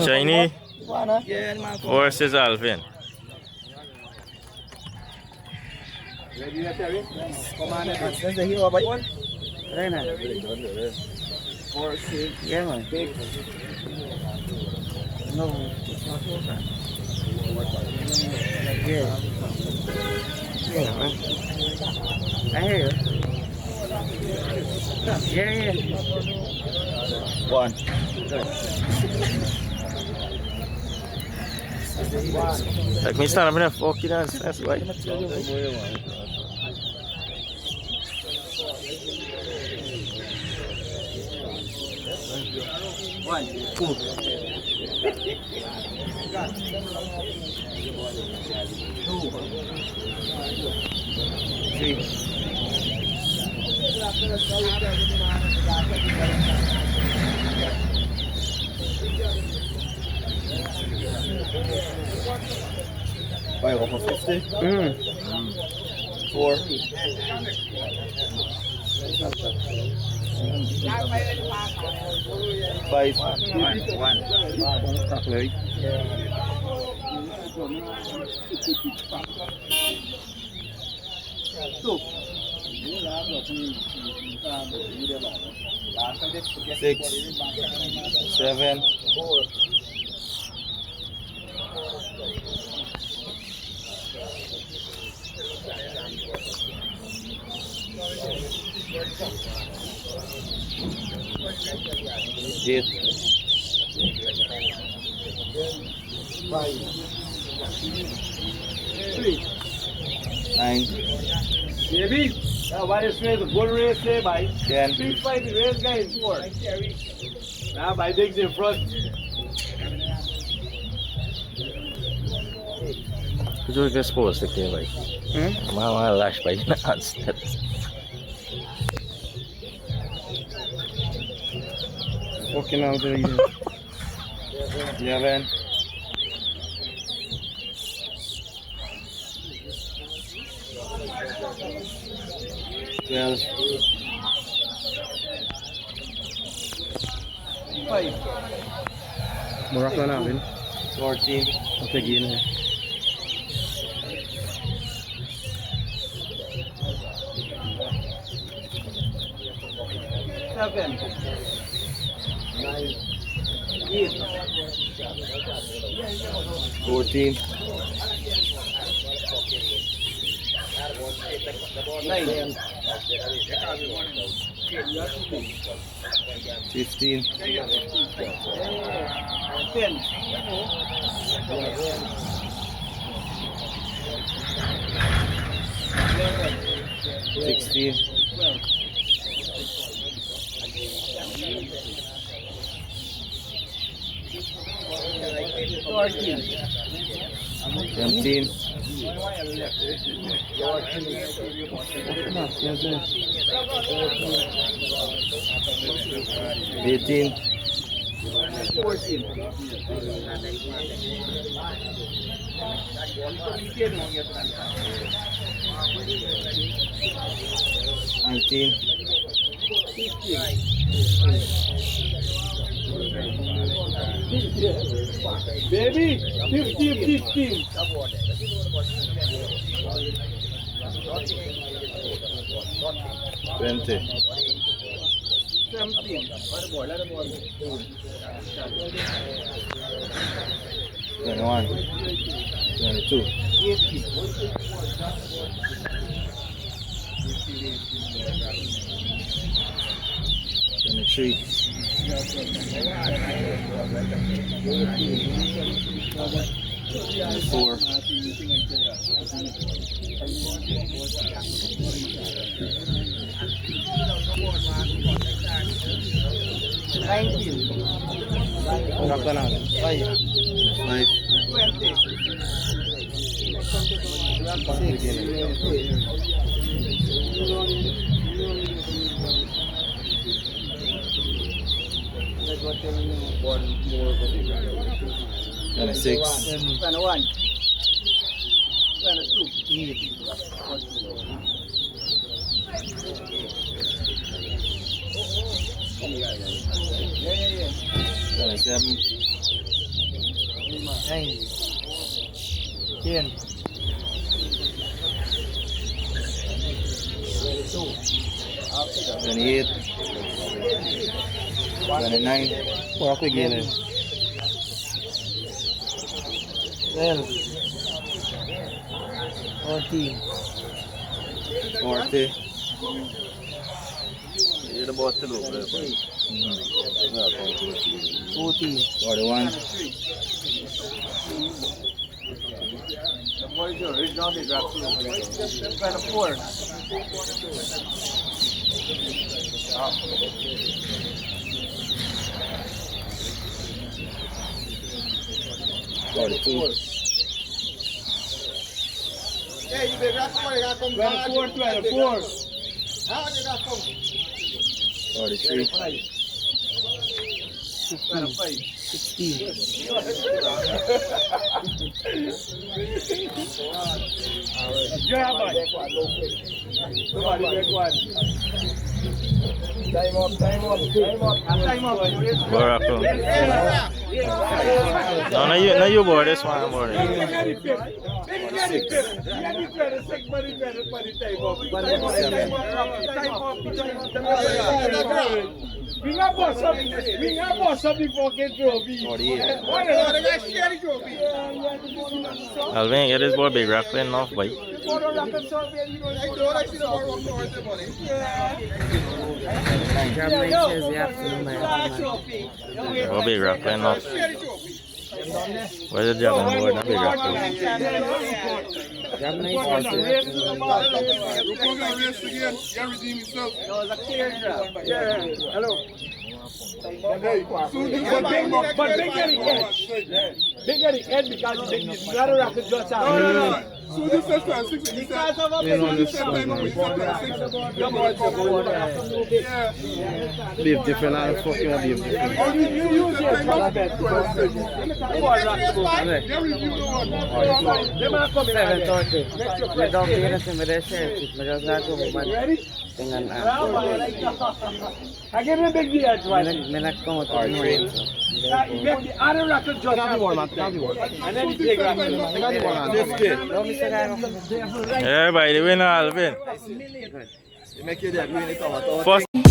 Chiney versus Alvin. One. Like me stand up in a fucking dance, that's why. One, two. Three. Five over 50. Four. Five. One. Two. Six. Seven. 8. 9. Baby, why is race a good race there, by 10. Speed fight the race guy in 4. Now by digs in front. You just supposed to kill like. My lash by nuts. Fucking out there. 11. 12. 5. Morocco na, Alvin. 14. Okay, again. 7. 9. 8. 14. 9. 15. 10. 16. 14. 17. 18. 14. 19. 15. Baby, 15. 20. 17. 21. 22. 23. 24. 19. Morocco na. 5. 26. 21. 22. 27. 9. 10. 28. 29. What we get it? 12. 14. 40. You're the boss to look, bro. 14. 41. What is your original big rap? 24. 42. Hey, you big rap, you got come 24, 24. How did that come? 43. 16. Nobody make one. Time up. Barack. No, you board this one, board it. We got boss up before get trophy. 48. Alvin, get this boy big rock playing enough, boy. Oh, big rock playing enough. Where's the jabbing board? Not big rock playing. Hello. But they get it end because the other rocket just out. So this is 60. Leave different and fucking leave different. You use it for that. They might come in 7:30. They don't get us in with their shirts. They just got to move. Ready? Tingnan I give you a big deal. may nakkamot ko rin. The other rocket just out. And then you take rocket. Yeah, by the winner, Alvin. You make your dad win it all. First.